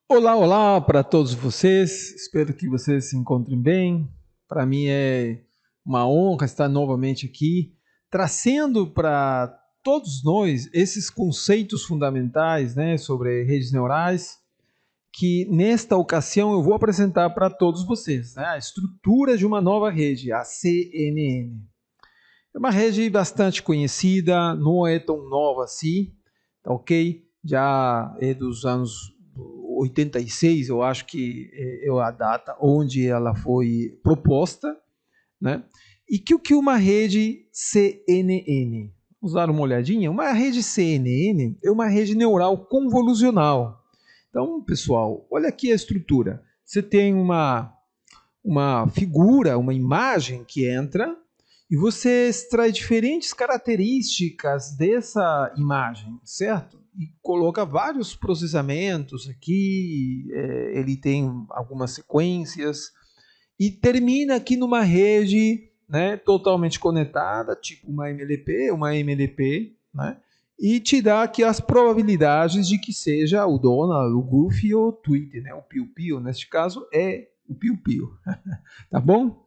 Olá, olá para todos vocês. Espero que vocês se encontrem bem. Para mim é uma honra estar novamente aqui, trazendo para todos nós esses conceitos fundamentais, né, sobre redes neurais, que nesta ocasião eu vou apresentar para todos vocês, né, a estrutura de uma nova rede, a CNN. É uma rede bastante conhecida, não é tão nova assim, tá ok? Já é dos anos 86, eu acho que é a data onde ela foi proposta, né? E que o que uma rede CNN? Vamos dar uma olhadinha? Uma rede CNN é uma rede neural convolucional. Então, pessoal, olha aqui a estrutura. Você tem uma figura, uma imagem que entra e você extrai diferentes características dessa imagem, certo? E coloca vários processamentos aqui, ele tem algumas sequências e termina aqui numa rede, né, totalmente conectada, tipo uma MLP, né? E te dá aqui as probabilidades de que seja o Donald, o Goofy ou o Tweety, né? O Piu Piu, neste caso, é o Piu Piu. Tá bom?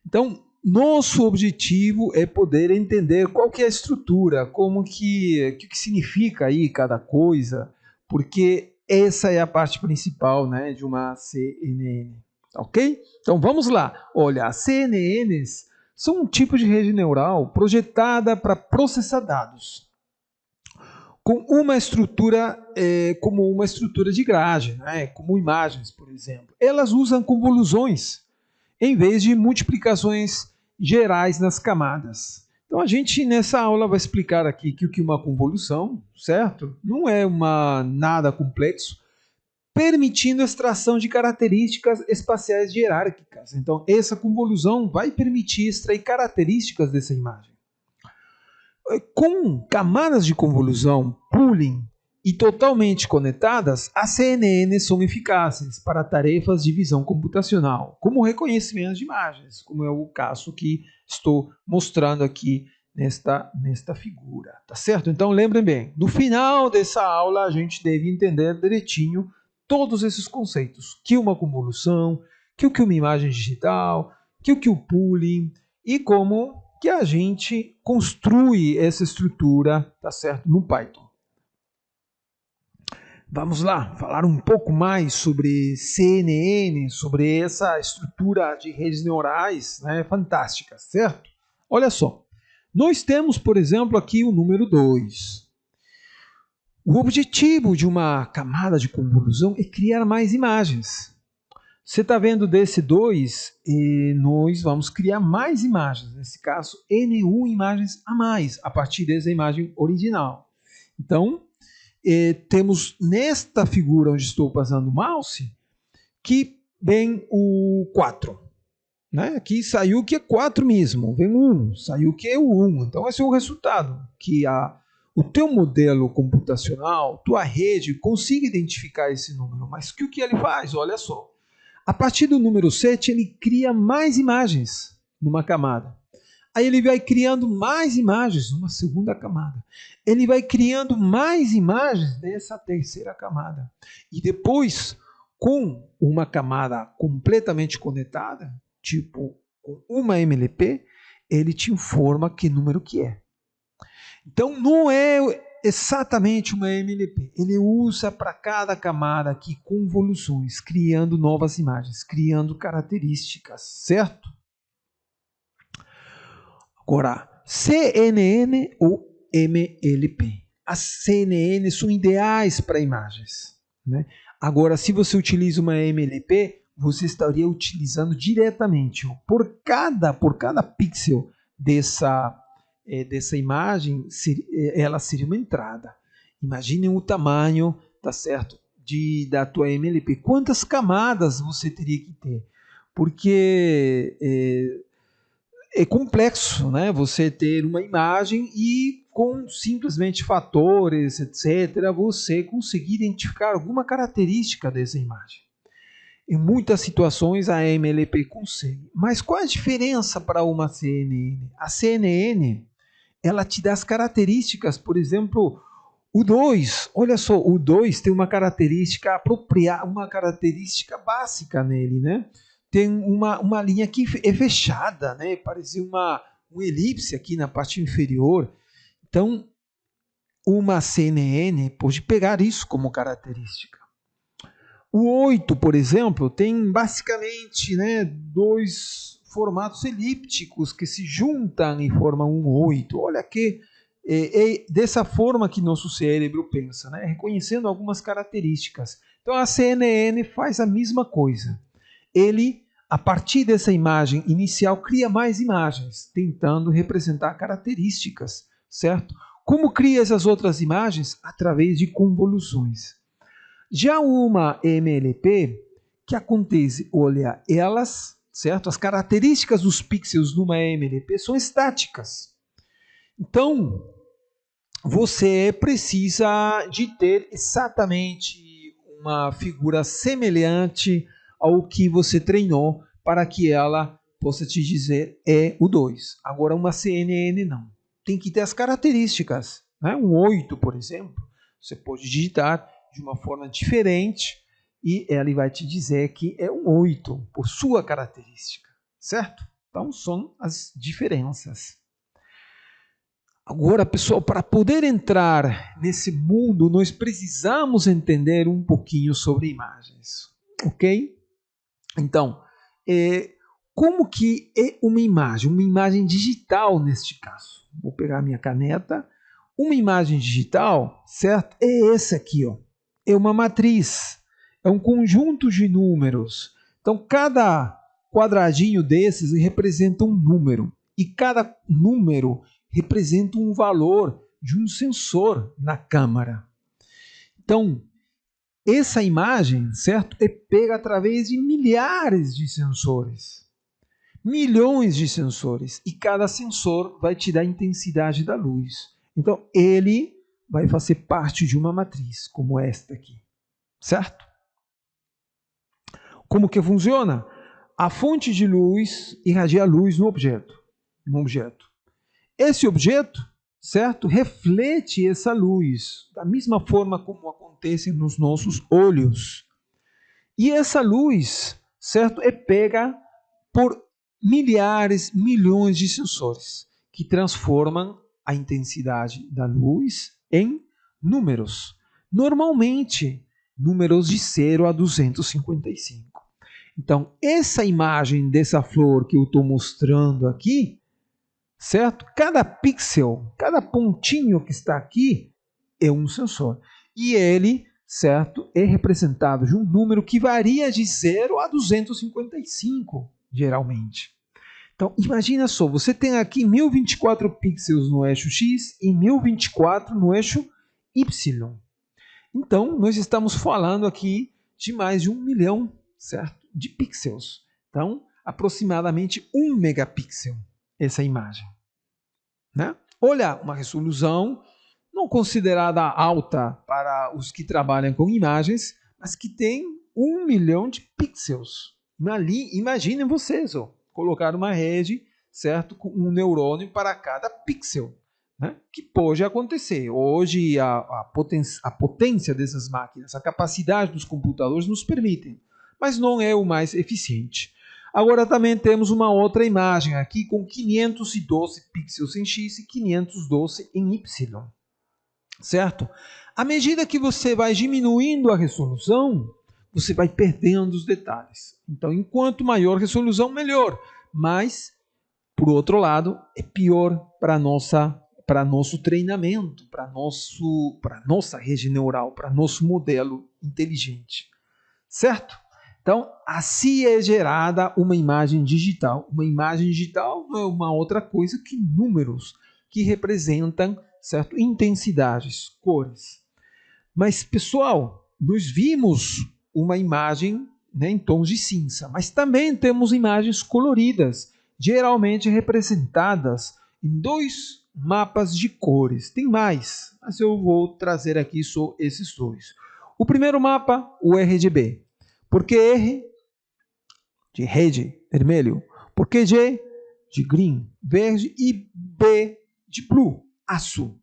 Então, nosso objetivo é poder entender qual que é a estrutura, que significa aí cada coisa, porque essa é a parte principal, né, de uma CNN, ok? Então vamos lá. Olha, as CNNs são um tipo de rede neural projetada para processar dados com uma estrutura como uma estrutura de grade, né, como imagens, por exemplo. Elas usam convoluções em vez de multiplicações gerais nas camadas. Então a gente nessa aula vai explicar aqui que o que uma convolução, certo? Não é nada complexo, permitindo a extração de características espaciais hierárquicas. Então essa convolução vai permitir extrair características dessa imagem. Com camadas de convolução, pooling e totalmente conectadas, as CNNs são eficazes para tarefas de visão computacional, como reconhecimento de imagens, como é o caso que estou mostrando aqui nesta figura, tá certo? Então lembrem bem, no final dessa aula a gente deve entender direitinho todos esses conceitos, que uma convolução, que o que uma imagem digital, que o que o pooling e como que a gente construi essa estrutura, tá certo, no Python. Vamos lá, falar um pouco mais sobre CNN, sobre essa estrutura de redes neurais, né, fantástica, certo? Olha só, nós temos, por exemplo, aqui o número 2. O objetivo de uma camada de convolução é criar mais imagens. Você está vendo desse 2 e nós vamos criar mais imagens, nesse caso N1 imagens a mais, a partir dessa imagem original. Então, temos nesta figura onde estou passando o mouse, que vem o 4. Né? Aqui saiu que é 4 mesmo, vem o 1, saiu que é o 1. Então esse é o resultado, que o teu modelo computacional, tua rede, consiga identificar esse número. Mas o que ele faz? Olha só. A partir do número 7, ele cria mais imagens numa camada. Aí ele vai criando mais imagens numa segunda camada. Ele vai criando mais imagens nessa terceira camada. E depois, com uma camada completamente conectada, tipo uma MLP, ele te informa que número que é. Então não é exatamente uma MLP. Ele usa para cada camada aqui convoluções, criando novas imagens, criando características, certo? Agora, CNN ou MLP. As CNN são ideais para imagens, né? Agora, se você utiliza uma MLP, você estaria utilizando diretamente por cada pixel dessa imagem, ela seria uma entrada. Imaginem o tamanho, tá certo, da tua MLP. Quantas camadas você teria que ter? Porque é complexo, né? Você ter uma imagem e com simplesmente fatores, etc., você conseguir identificar alguma característica dessa imagem. Em muitas situações a MLP consegue. Mas qual a diferença para uma CNN? A CNN ela te dá as características, por exemplo, O 2, olha só, o 2 tem uma característica apropriada, uma característica básica nele, né? Tem uma linha que é fechada, né? Parece uma elipse aqui na parte inferior. Então, uma CNN pode pegar isso como característica. O 8, por exemplo, tem basicamente, né, dois formatos elípticos que se juntam e formam um 8. Olha que é dessa forma que nosso cérebro pensa, né, reconhecendo algumas características. Então a CNN faz a mesma coisa. Ele, a partir dessa imagem inicial, cria mais imagens, tentando representar características, certo? Como cria essas outras imagens? Através de convoluções. Já uma MLP, que acontece, olha, elas, certo? As características dos pixels numa MLP são estáticas. Então, você precisa de ter exatamente uma figura semelhante ao que você treinou para que ela possa te dizer é o 2. Agora, uma CNN não. Tem que ter as características. Né? Um 8, por exemplo, você pode digitar de uma forma diferente e ele vai te dizer que é um 8 por sua característica, certo? Então são as diferenças. Agora, pessoal, para poder entrar nesse mundo, nós precisamos entender um pouquinho sobre imagens, ok? Então, como que é uma imagem digital neste caso? Vou pegar minha caneta. Uma imagem digital, certo? É essa aqui, ó. É uma matriz, é um conjunto de números. Então, cada quadradinho desses representa um número. E cada número representa um valor de um sensor na câmara. Então, essa imagem, certo, é pega através de milhares de sensores. Milhões de sensores. E cada sensor vai te dar a intensidade da luz. Então, ele vai fazer parte de uma matriz, como esta aqui. Certo? Como que funciona? A fonte de luz irradia luz no objeto. Esse objeto, certo, reflete essa luz, da mesma forma como acontece nos nossos olhos. E essa luz, certo, é pega por milhares, milhões de sensores, que transformam a intensidade da luz em números. Normalmente, números de 0 a 255. Então, essa imagem dessa flor que eu estou mostrando aqui, certo? Cada pixel, cada pontinho que está aqui é um sensor. E ele, certo, é representado de um número que varia de 0 a 255, geralmente. Então, imagina só, você tem aqui 1024 pixels no eixo X e 1024 no eixo Y. Então, nós estamos falando aqui de mais de 1 milhão, certo, de pixels. Então, aproximadamente 1 megapixel essa imagem. Né? Olha, uma resolução não considerada alta para os que trabalham com imagens, mas que tem 1 milhão de pixels. Imaginem vocês, ó, colocar uma rede, certo, com um neurônio para cada pixel, né? Que pode acontecer. Hoje a potência dessas máquinas, a capacidade dos computadores nos permitem, mas não é o mais eficiente. Agora também temos uma outra imagem aqui com 512 pixels em X e 512 em Y. Certo? À medida que você vai diminuindo a resolução, você vai perdendo os detalhes. Então, enquanto maior resolução, melhor. Mas, por outro lado, é pior para nosso treinamento, para nossa rede neural, para nosso modelo inteligente. Certo? Então, assim é gerada uma imagem digital. Uma imagem digital não é uma outra coisa que números que representam, certo, intensidades, cores. Mas, pessoal, nós vimos uma imagem, né, em tons de cinza, mas também temos imagens coloridas, geralmente representadas em 2 mapas de cores. Tem mais, mas eu vou trazer aqui só esses 2. O primeiro mapa, o RGB. Por que R? De rede, vermelho. Por que G? De green, verde. E B de blue, azul.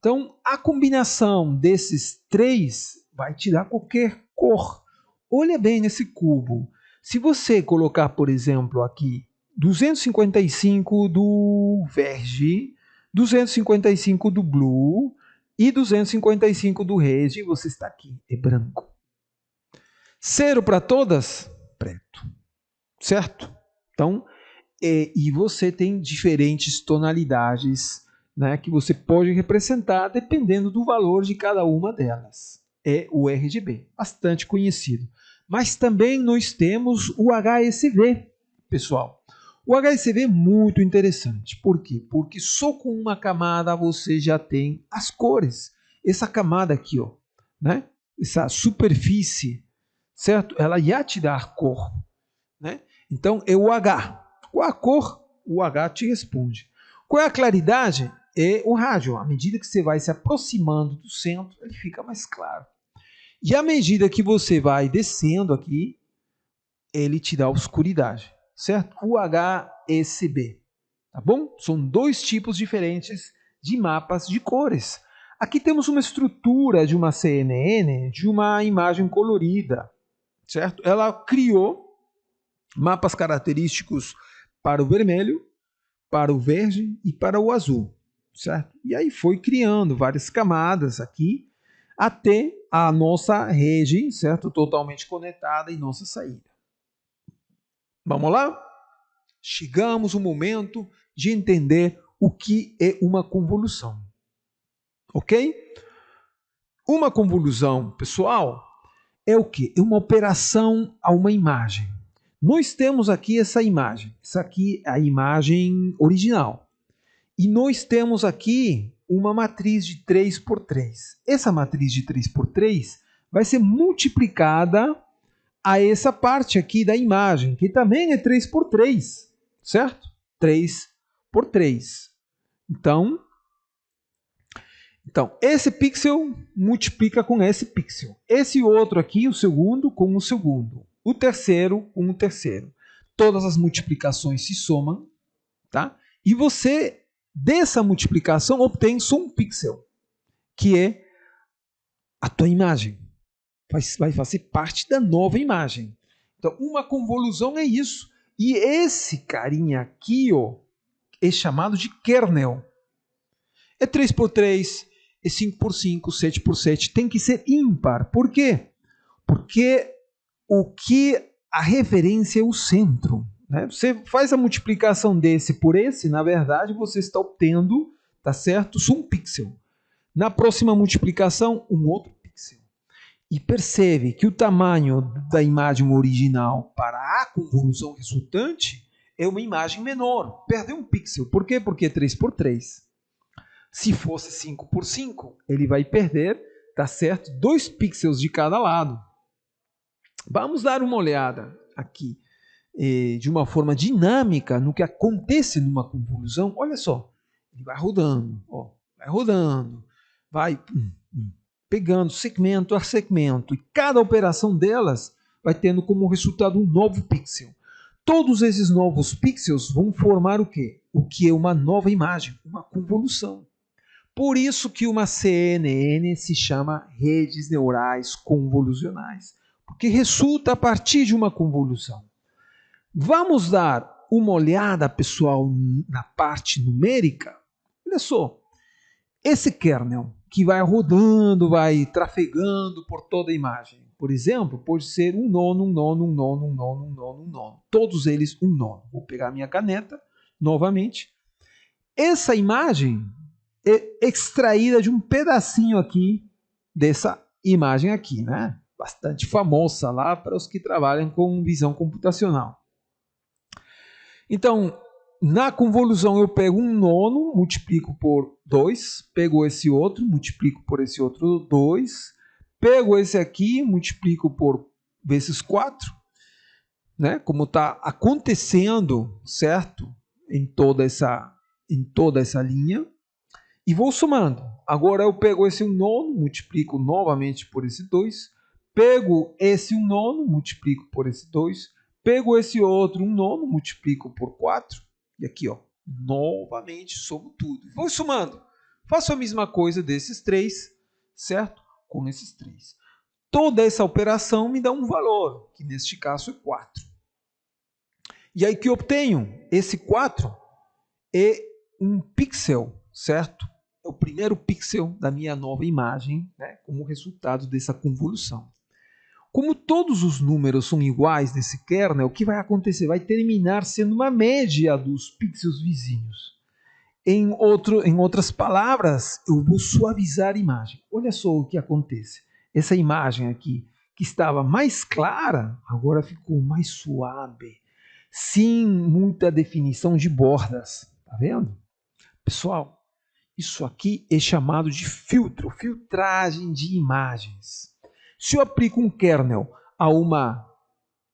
Então, a combinação desses três vai te dar qualquer cor. Olha bem nesse cubo. Se você colocar, por exemplo, aqui 255 do verde, 255 do blue e 255 do red, você está aqui, é branco. 0 para todas, preto. Certo? Então, e você tem diferentes tonalidades, né, que você pode representar dependendo do valor de cada uma delas. É o RGB, bastante conhecido. Mas também nós temos o HSV, pessoal. O HSV é muito interessante. Por quê? Porque só com uma camada você já tem as cores. Essa camada aqui, ó, né? Essa superfície, certo? Ela já te dá a cor, né? Então é o H. Qual a cor? O H te responde. Qual é a claridade? É o rádio. À medida que você vai se aproximando do centro, ele fica mais claro. E à medida que você vai descendo aqui, ele te dá obscuridade, certo? O HSB, tá bom? São dois tipos diferentes de mapas de cores. Aqui temos uma estrutura de uma CNN, de uma imagem colorida, certo? Ela criou mapas característicos para o vermelho, para o verde e para o azul, certo? E aí foi criando várias camadas aqui até a nossa rede, certo? Totalmente conectada em nossa saída. Vamos lá? Chegamos ao momento de entender o que é uma convolução. Ok? Uma convolução, pessoal, é o quê? É uma operação a uma imagem. Nós temos aqui essa imagem. Essa aqui é a imagem original. E nós temos aqui uma matriz de 3 por 3. Essa matriz de 3 por 3 vai ser multiplicada a essa parte aqui da imagem, que também é 3 por 3, certo? 3 por 3. Então, esse pixel multiplica com esse pixel. Esse outro aqui, o segundo, com o segundo. O terceiro com o terceiro. Todas as multiplicações se somam, tá? E você, dessa multiplicação, obtém só um pixel, que é a tua imagem. Vai fazer parte da nova imagem. Então, uma convolução é isso. E esse carinha aqui, ó, é chamado de kernel. É 3 por 3, é 5 por 5, 7 por 7. Tem que ser ímpar. Por quê? Porque a referência é o centro. Né? Você faz a multiplicação desse por esse, na verdade, você está obtendo, tá certo? Só um pixel. Na próxima multiplicação, um outro pixel. E percebe que o tamanho da imagem original para a convolução resultante é uma imagem menor. Perdeu um pixel. Por quê? Porque é 3 por 3. Se fosse 5 por 5, ele vai perder, tá certo? 2 pixels de cada lado. Vamos dar uma olhada aqui de uma forma dinâmica no que acontece numa convolução. Olha só, ele vai rodando, ó, vai pegando segmento a segmento, e cada operação delas vai tendo como resultado um novo pixel. Todos esses novos pixels vão formar o quê? O que é uma nova imagem, uma convolução. Por isso que uma CNN se chama redes neurais convolucionais, porque resulta a partir de uma convolução. Vamos dar uma olhada, pessoal, na parte numérica? Olha só, esse kernel que vai rodando, vai trafegando por toda a imagem. Por exemplo, pode ser um nono, um nono, um nono, um nono, um nono, um nono. Todos eles um nono. Vou pegar minha caneta novamente. Essa imagem é extraída de um pedacinho aqui dessa imagem aqui, né? Bastante famosa lá para os que trabalham com visão computacional. Então, na convolução eu pego um nono, multiplico por 2, pego esse outro, multiplico por esse outro 2, pego esse aqui, multiplico por vezes 4, né? Como está acontecendo, certo? Em toda essa linha, e vou somando. Agora eu pego esse um nono, multiplico novamente por esse 2, pego esse um nono, multiplico por esse 2, pego esse outro um nono, multiplico por 4, e aqui, ó, novamente somo tudo. Vou somando. Faço a mesma coisa desses três, certo? Com esses três. Toda essa operação me dá um valor, que neste caso é 4. E aí que eu obtenho? Esse 4 é um pixel, certo? É o primeiro pixel da minha nova imagem, né, como resultado dessa convolução. Como todos os números são iguais nesse kernel, o que vai acontecer? Vai terminar sendo uma média dos pixels vizinhos. Em outras palavras, eu vou suavizar a imagem. Olha só o que acontece. Essa imagem aqui, que estava mais clara, agora ficou mais suave, sem muita definição de bordas. Tá vendo? Pessoal, isso aqui é chamado de filtro, filtragem de imagens. Se eu aplico um kernel a uma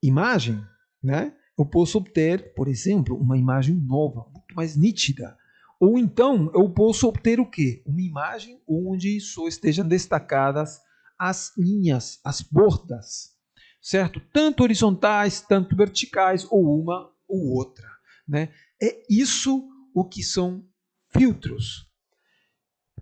imagem, né, eu posso obter, por exemplo, uma imagem nova, muito mais nítida. Ou então eu posso obter o quê? Uma imagem onde só estejam destacadas as linhas, as bordas, certo? Tanto horizontais, tanto verticais, ou uma ou outra, né? É isso o que são filtros.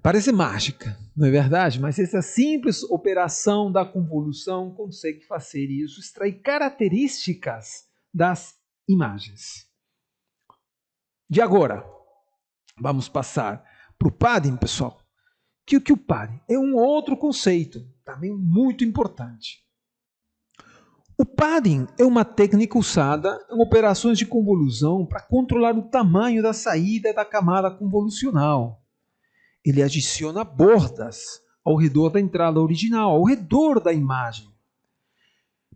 Parece mágica, não é verdade? Mas essa simples operação da convolução consegue fazer isso, extrair características das imagens. De agora, vamos passar para o padding, pessoal. Que o padding é um outro conceito, também muito importante. O padding é uma técnica usada em operações de convolução para controlar o tamanho da saída da camada convolucional. Ele adiciona bordas ao redor da entrada original, ao redor da imagem,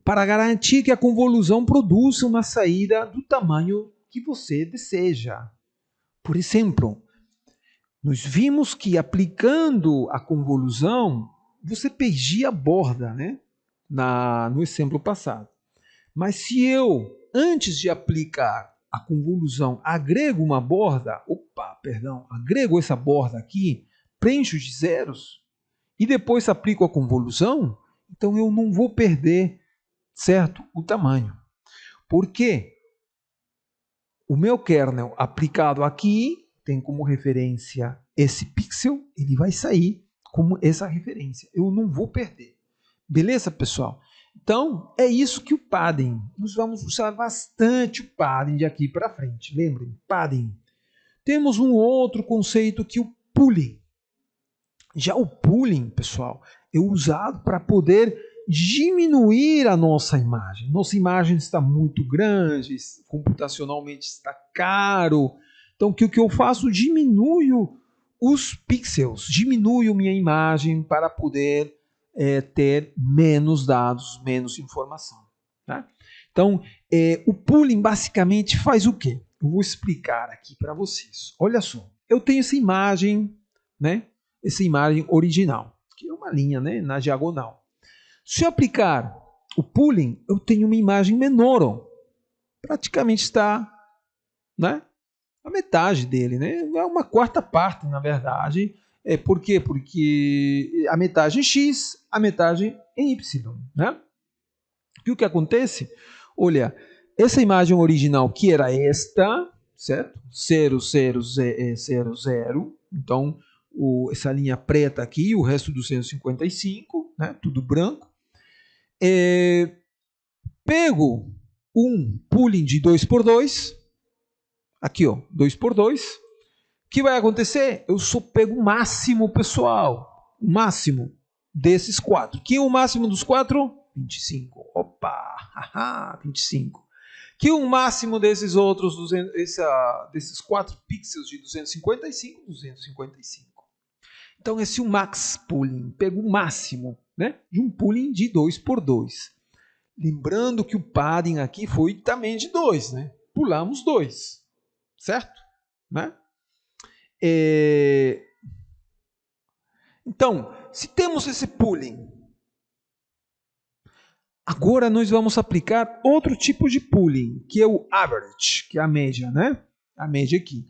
para garantir que a convolução produza uma saída do tamanho que você deseja. Por exemplo, nós vimos que aplicando a convolução, você perdia a borda, né? No exemplo passado. Mas se eu, antes de aplicar a convolução, agrego uma borda, agrego essa borda aqui, preencho de zeros e depois aplico a convolução, então eu não vou perder, certo, o tamanho. Por quê? O meu kernel aplicado aqui tem como referência esse pixel, ele vai sair como essa referência. Eu não vou perder. Beleza, pessoal? Então, é isso que o padding. Nós vamos usar bastante o padding de aqui para frente. Lembrem, padding. Temos um outro conceito que é o pooling. Já o pooling, pessoal, é usado para poder diminuir a nossa imagem. Nossa imagem está muito grande, computacionalmente está caro. Então, o que eu faço? Diminuo os pixels, diminuo minha imagem para poder ter menos dados, menos informação. Tá? Então, o pooling basicamente faz o quê? Eu vou explicar aqui para vocês. Olha só, eu tenho essa imagem, né? Essa imagem original, que é uma linha, né, na diagonal. Se eu aplicar o pooling, eu tenho uma imagem menor, ó. Praticamente está, né, a metade dele, né? É uma quarta parte, na verdade. Por quê? Porque a metade em X, a metade em Y, né? E o que acontece? Olha, essa imagem original que era esta, certo? 0, 0, 0, 0. Então, essa linha preta aqui, o resto 255, né? Tudo branco. Pego um pooling de 2x2, aqui ó, 2x2, o que vai acontecer? Eu só pego o máximo, pessoal, o máximo desses 4. Que é o máximo dos 4? 25. Opa, 25. Que o máximo desses outros, desses 4 pixels de 255, 255. Então esse é o max pooling, pego o máximo, né, de um pooling de 2x2. Lembrando que o padding aqui foi também de 2, né? Pulamos 2, certo? Né? Então, se temos esse pooling, agora nós vamos aplicar outro tipo de pooling, que é o average, que é a média, né? A média aqui.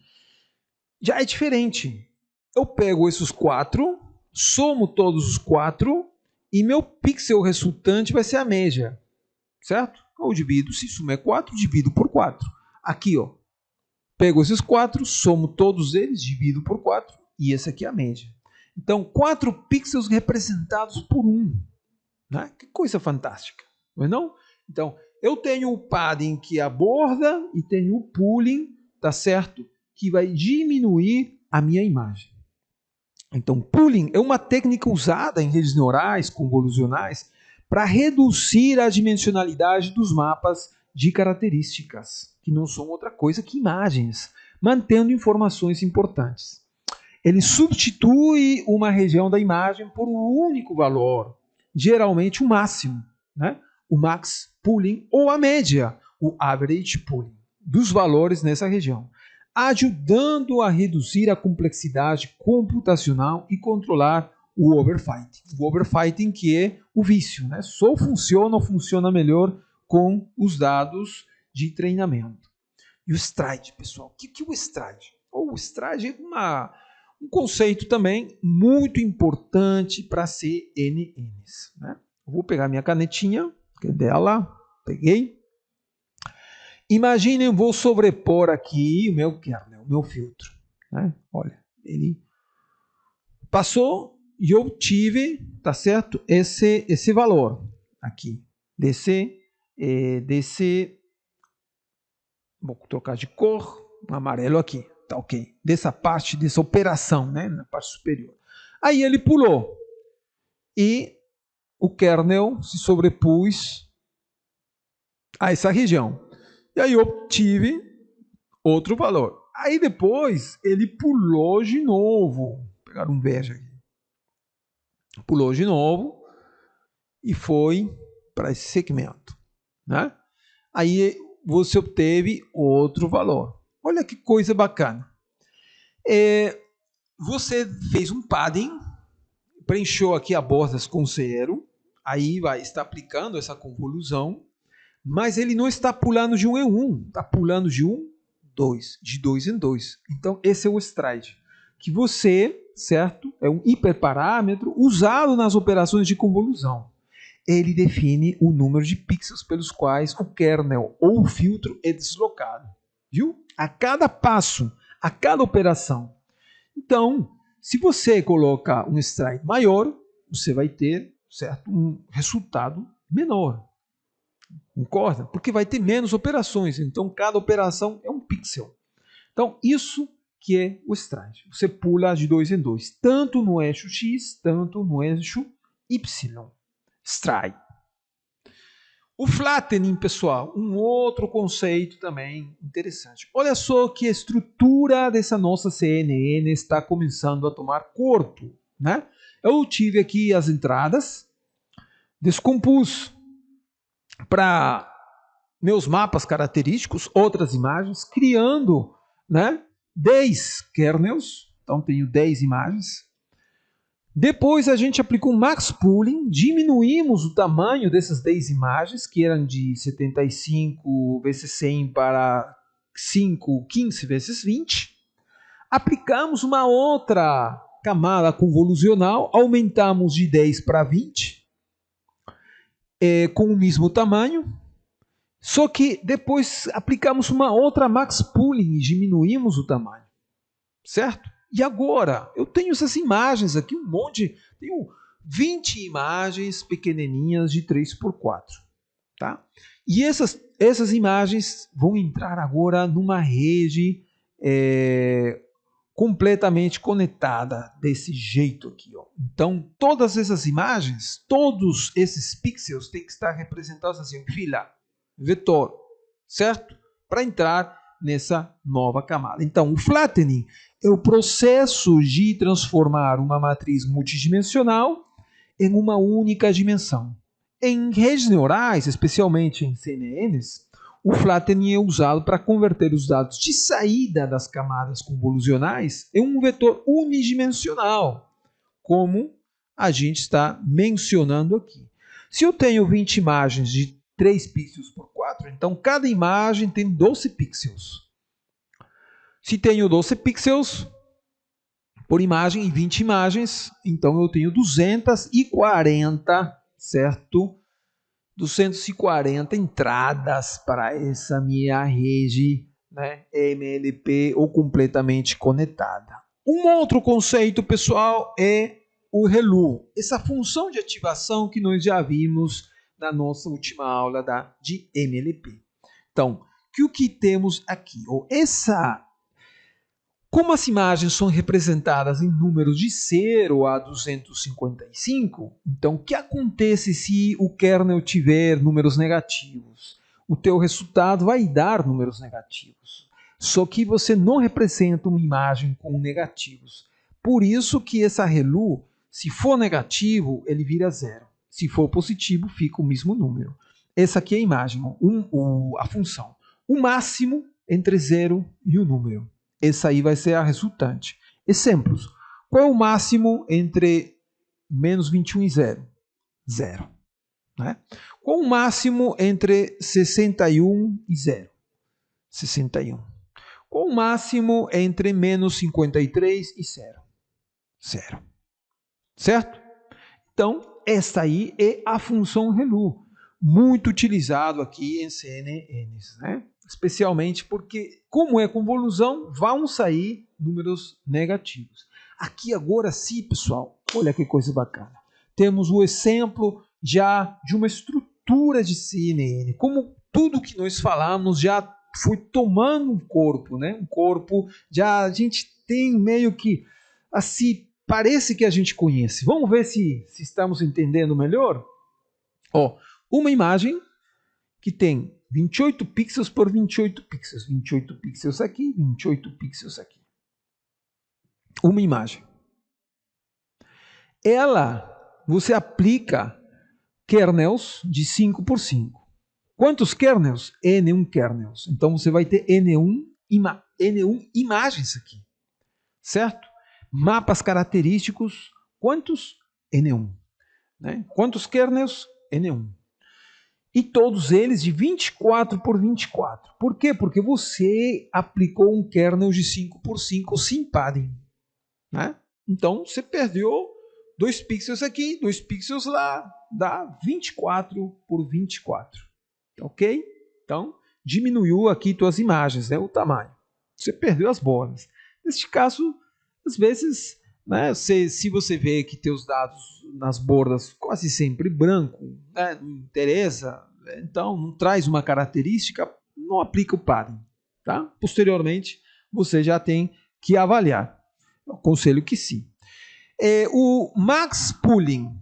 Já é diferente. Eu pego esses 4, somo todos os 4 e meu pixel resultante vai ser a média. Certo? Eu divido, se suma é 4, divido por 4. Aqui, ó, pego esses 4, somo todos eles, divido por 4 e esse aqui é a média. Então, 4 pixels representados por 1. Né? Que coisa fantástica, não é não? Então, eu tenho o padding que aborda e tenho o pooling, tá certo? Que vai diminuir a minha imagem. Então, pooling é uma técnica usada em redes neurais convolucionais para reduzir a dimensionalidade dos mapas de características, que não são outra coisa que imagens, mantendo informações importantes. Ele substitui uma região da imagem por um único valor, geralmente o máximo, né? O max pooling ou a média, o average pooling, dos valores nessa região, ajudando a reduzir a complexidade computacional e controlar o overfitting. O overfitting que é o vício, né? Só funciona ou funciona melhor com os dados de treinamento. E o stride, pessoal. O que é o stride? O stride é um conceito também muito importante para CNNs. Né? Eu vou pegar minha canetinha, que é dela, peguei. Imaginem, vou sobrepor aqui o meu kernel, o meu filtro. Né? Olha, ele passou e eu tive, tá certo, esse valor aqui, desse, vou trocar de cor, um amarelo aqui, tá ok, dessa parte, dessa operação, né, na parte superior. Aí ele pulou e o kernel se sobrepôs a essa região. E aí eu obtive outro valor. Aí depois ele pulou de novo. Vou pegar um verde aqui. Pulou de novo e foi para esse segmento. Né? Aí você obteve outro valor. Olha que coisa bacana. Você fez um padding, preencheu aqui a bordas com 0, aí vai estar aplicando essa convolução, mas ele não está pulando de 1 em 1, está pulando de 1, 2, de 2 em 2. Então esse é o stride, que você, certo, é um hiperparâmetro usado nas operações de convolução. Ele define o número de pixels pelos quais o kernel ou o filtro é deslocado. Viu? A cada passo, a cada operação. Então, se você coloca um stride maior, você vai ter, certo, um resultado menor. Concorda? Porque vai ter menos operações. Então, cada operação é um pixel. Então, isso que é o stride. Você pula de 2 em 2, tanto no eixo X, tanto no eixo Y. Stride. O flattening, pessoal, um outro conceito também interessante. Olha só que a estrutura dessa nossa CNN está começando a tomar corpo. Né? Eu tive aqui as entradas, descompus para meus mapas característicos, outras imagens, criando, né, 10 kernels. Então, tenho 10 imagens. Depois a gente aplicou um max pooling, diminuímos o tamanho dessas 10 imagens, que eram de 75 vezes 100 para 15 vezes 20. Aplicamos uma outra camada convolucional, aumentamos de 10 para 20, com o mesmo tamanho. Só que depois aplicamos uma outra max pooling e diminuímos o tamanho. Certo? E agora, eu tenho essas imagens aqui, um monte, tenho 20 imagens pequenininhas de 3x4, tá? E essas imagens vão entrar agora numa rede completamente conectada, desse jeito aqui, ó. Então, todas essas imagens, todos esses pixels têm que estar representados assim, em fila, vetor, certo? Para entrar nessa nova camada. Então, o flattening é o processo de transformar uma matriz multidimensional em uma única dimensão. Em redes neurais, especialmente em CNNs, o flattening é usado para converter os dados de saída das camadas convolucionais em um vetor unidimensional, como a gente está mencionando aqui. Se eu tenho 20 imagens de 3 pixels por 4, então cada imagem tem 12 pixels. Se tenho 12 pixels por imagem e 20 imagens, então eu tenho 240, certo? 240 entradas para essa minha rede, né, MLP ou completamente conectada. Um outro conceito, pessoal, é o ReLU, essa função de ativação que nós já vimos na nossa última aula de MLP. Então, o que temos aqui? Como as imagens são representadas em números de 0 a 255, então o que acontece se o kernel tiver números negativos? O teu resultado vai dar números negativos. Só que você não representa uma imagem com negativos. Por isso que essa ReLU, se for negativo, ele vira 0. Se for positivo, fica o mesmo número. Essa aqui é a imagem, a função. O máximo entre 0 e o número. Essa aí vai ser a resultante. Exemplos. Qual é o máximo entre menos 21 e 0? 0. Né? Qual é o máximo entre 61 e 0? 61. Qual o máximo entre menos 53 e 0? 0. Certo? Então, esta aí é a função ReLU, muito utilizado aqui em CNNs, né? Especialmente porque, como é convolução, vão sair números negativos. Aqui agora sim, pessoal, olha que coisa bacana. Temos o exemplo já de uma estrutura de CNN, como tudo que nós falamos já foi tomando um corpo, né? Um corpo, já a gente tem meio que, assim, parece que a gente conhece. Vamos ver se estamos entendendo melhor? Ó, uma imagem que tem 28 pixels por 28 pixels. 28 pixels aqui, 28 pixels aqui. Uma imagem. Você aplica kernels de 5 por 5. Quantos kernels? N1 kernels. Então você vai ter N1 imagens aqui. Certo? Mapas característicos. Quantos? N1. Né? Quantos kernels? N1. E todos eles de 24 por 24. Por quê? Porque você aplicou um kernel de 5 por 5 sem padding. Né? Então você perdeu 2 pixels aqui, 2 pixels lá. Dá 24 por 24. Ok? Então diminuiu aqui tuas imagens, né? O tamanho. Você perdeu as bolas. Neste caso, às vezes, né, se você vê que teus dados nas bordas quase sempre branco, né, não interessa, então não traz uma característica, não aplica o padding. Tá? Posteriormente, você já tem que avaliar. Eu aconselho que sim. O max pooling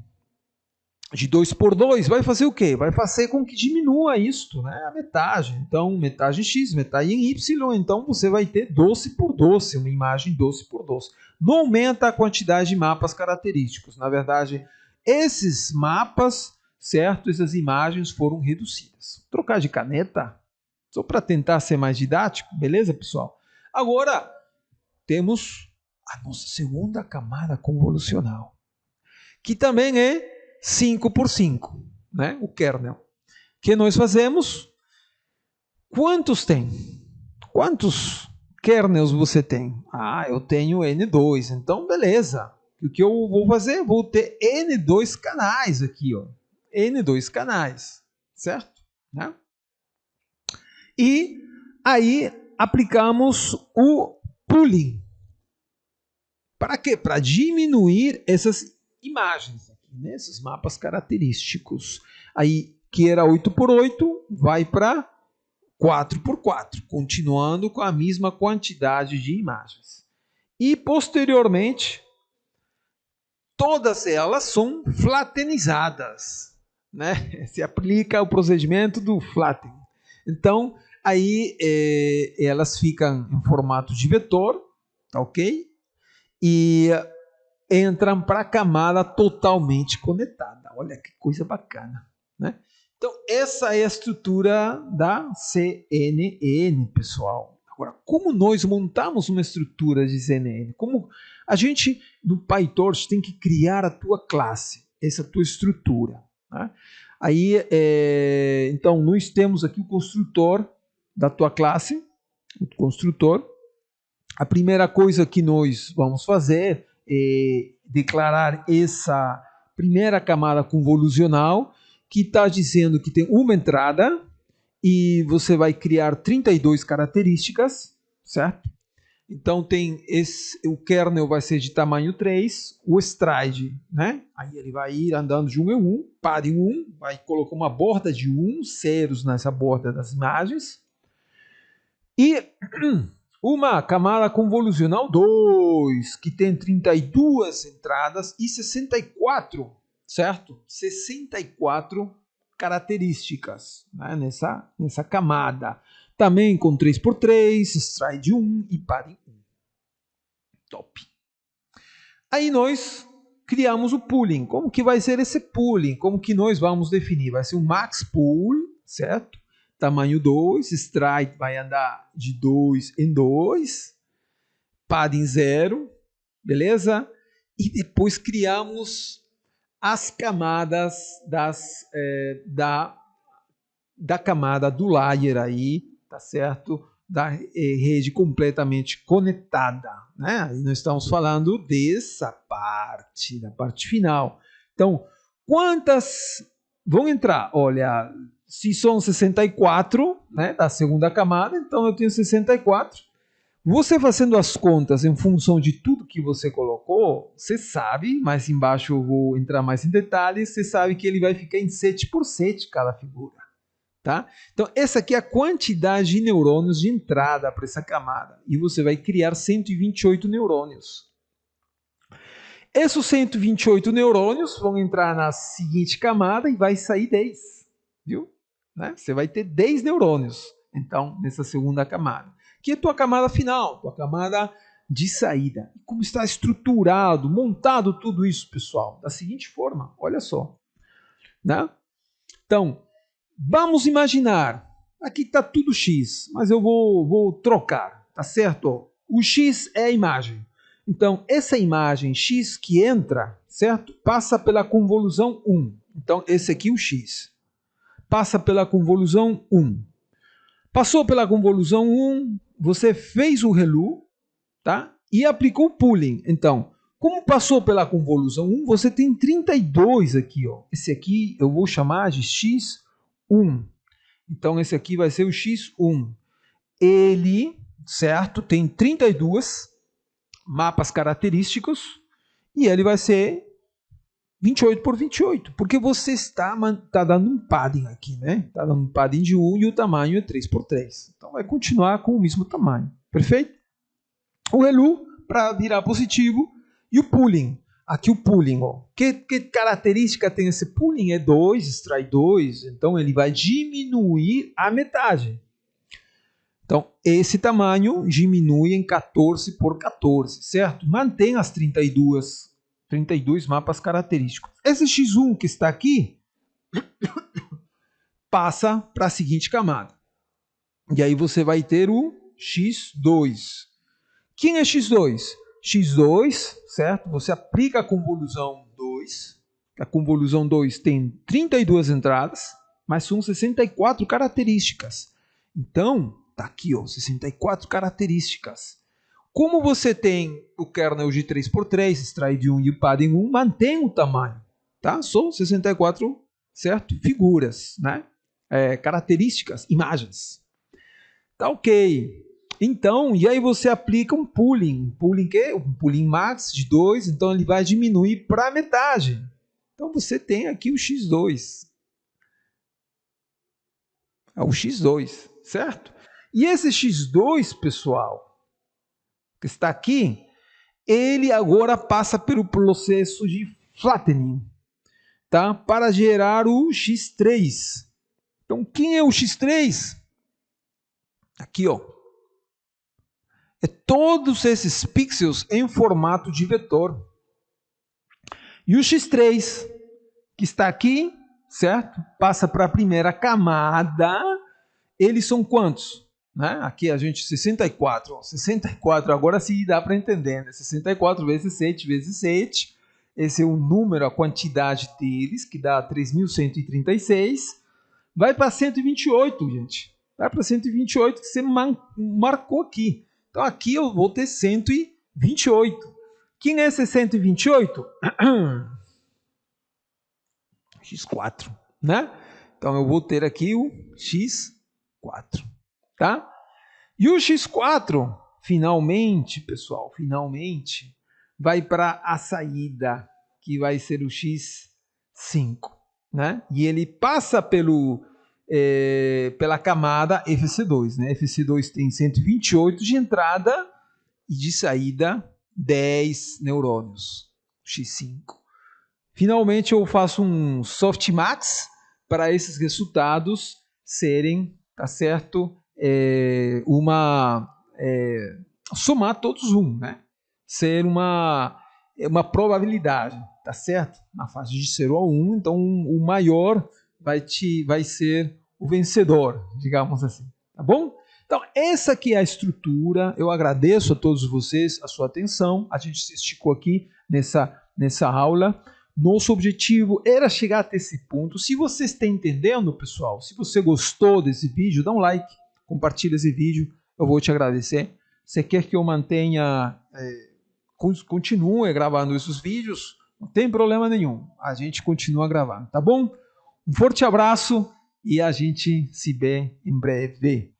de 2 por 2 vai fazer o quê? Vai fazer com que diminua isto, né? A metade. Então, metade em X, metade em Y. Então, você vai ter 12 por 12, uma imagem 12 por 12. Não aumenta a quantidade de mapas característicos. Na verdade, esses mapas, certo? Essas imagens foram reduzidas. Vou trocar de caneta, só para tentar ser mais didático. Beleza, pessoal? Agora, temos a nossa segunda camada convolucional, que também é 5 por 5, né? O kernel. O que nós fazemos? Quantos tem? Quantos kernels você tem? Ah, eu tenho N2, então beleza. O que eu vou fazer? Vou ter N2 canais aqui, ó. N2 canais, certo? Né? E aí aplicamos o pooling. Para quê? Para diminuir essas imagens. Nesses mapas característicos. Aí, que era 8 por 8, vai para 4 por 4, continuando com a mesma quantidade de imagens. E, posteriormente, todas elas são flatenizadas. Né? Se aplica o procedimento do flatten. Então, aí elas ficam em formato de vetor, ok? E entram para a camada totalmente conectada. Olha que coisa bacana, né? Então, essa é a estrutura da CNN, pessoal. Agora, como nós montamos uma estrutura de CNN? Como a gente, no PyTorch, tem que criar a tua classe, essa tua estrutura. Né? Aí, então, nós temos aqui o construtor da tua classe, o construtor. A primeira coisa que nós vamos fazer declarar essa primeira camada convolucional, que está dizendo que tem uma entrada e você vai criar 32 características, certo? Então tem o kernel vai ser de tamanho 3, o stride, né? Aí ele vai ir andando de 1 em 1, para em 1, vai colocar uma borda de 1, zeros nessa borda das imagens. E uma camada convolucional 2, que tem 32 entradas e 64, certo? 64 características, né? nessa camada. Também com 3x3, stride 1 e pare 1. Top. Aí nós criamos o pooling. Como que vai ser esse pooling? Como que nós vamos definir? Vai ser um max pool, certo? Tamanho 2, stride vai andar de 2 em 2, padding 0, beleza? E depois criamos as camadas da camada do layer aí, tá certo? Da rede completamente conectada, né? Aí nós estamos falando dessa parte, da parte final. Então, quantas vão entrar? Olha, se são 64, né, da segunda camada, então eu tenho 64. Você fazendo as contas em função de tudo que você colocou, você sabe, mais embaixo eu vou entrar mais em detalhes, você sabe que ele vai ficar em 7x7 cada figura. Tá? Então, essa aqui é a quantidade de neurônios de entrada para essa camada. E você vai criar 128 neurônios. Esses 128 neurônios vão entrar na seguinte camada e vai sair 10. Viu? Né? Você vai ter 10 neurônios, então, nessa segunda camada. Que é a tua camada final, tua camada de saída. Como está estruturado, montado tudo isso, pessoal? Da seguinte forma, olha só. Né? Então, vamos imaginar, aqui está tudo X, mas eu vou trocar, tá certo? O X é a imagem. Então, essa imagem X que entra, certo? Passa pela convolução 1. Então, esse aqui é o X. Passa pela convolução 1. Passou pela convolução 1, você fez o ReLU, tá? E aplicou o pooling. Então, como passou pela convolução 1, você tem 32 aqui, ó. Esse aqui eu vou chamar de X1. Então, esse aqui vai ser o X1. Ele, certo, tem 32 mapas característicos e ele vai ser 28 por 28, porque você está dando um padding aqui, né? Está dando um padding de 1 e o tamanho é 3x3. Então, vai continuar com o mesmo tamanho. Perfeito? O ReLU para virar positivo e o pooling. Aqui o pooling, ó. Que característica tem esse pooling? É 2, extrai 2, então ele vai diminuir a metade. Então, esse tamanho diminui em 14 por 14, certo? Mantém as 32 mapas característicos. Esse X1 que está aqui passa para a seguinte camada. E aí você vai ter o X2. Quem é X2? X2, certo? Você aplica a convolução 2. A convolução 2 tem 32 entradas, mas são 64 características. Então, tá aqui, ó, 64 características. Como você tem o kernel de 3x3, stride 1 e o padding 1, mantém o tamanho. Tá? São 64, certo? Figuras, né? Características, imagens. Tá ok. Então, e aí você aplica um pooling. Pooling que? Um pooling max de 2, então ele vai diminuir para metade. Então você tem aqui o X2. É o X2, certo? E esse X2, pessoal, que está aqui, ele agora passa pelo processo de flattening, tá? Para gerar o X3. Então, quem é o X3? Aqui, ó. É todos esses pixels em formato de vetor. E o X3, que está aqui, certo? Passa para a primeira camada. Eles são quantos? Né? Aqui a gente, 64. Ó, 64, agora sim dá para entender. Né? 64 vezes 7 vezes 7. Esse é o número, a quantidade deles, que dá 3.136. Vai para 128, gente. Vai para 128 que você marcou aqui. Então aqui eu vou ter 128. Quem é esse 128? X4, né? Então eu vou ter aqui o X4, tá? E o X4 finalmente, pessoal, finalmente, vai para a saída, que vai ser o X5, né? E ele passa pela camada FC2, né? FC2 tem 128 de entrada e de saída 10 neurônios, X5. Finalmente eu faço um softmax para esses resultados serem, tá certo? Somar todos um, né? Ser uma probabilidade, tá certo? Na fase de 0 a 1, então o maior vai ser o vencedor, digamos assim, tá bom? Então, essa aqui é a estrutura. Eu agradeço a todos vocês a sua atenção. A gente se esticou aqui nessa aula. Nosso objetivo era chegar até esse ponto. Se você está entendendo, pessoal, se você gostou desse vídeo, dá um like, compartilha esse vídeo, eu vou te agradecer. Você quer que eu mantenha, continue gravando esses vídeos? Não tem problema nenhum. A gente continua gravando, tá bom? Um forte abraço e a gente se vê em breve.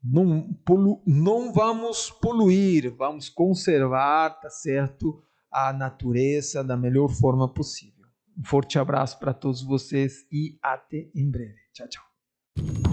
Não vamos poluir, vamos conservar, tá certo, a natureza da melhor forma possível. Um forte abraço para todos vocês e até em breve. Tchau, tchau.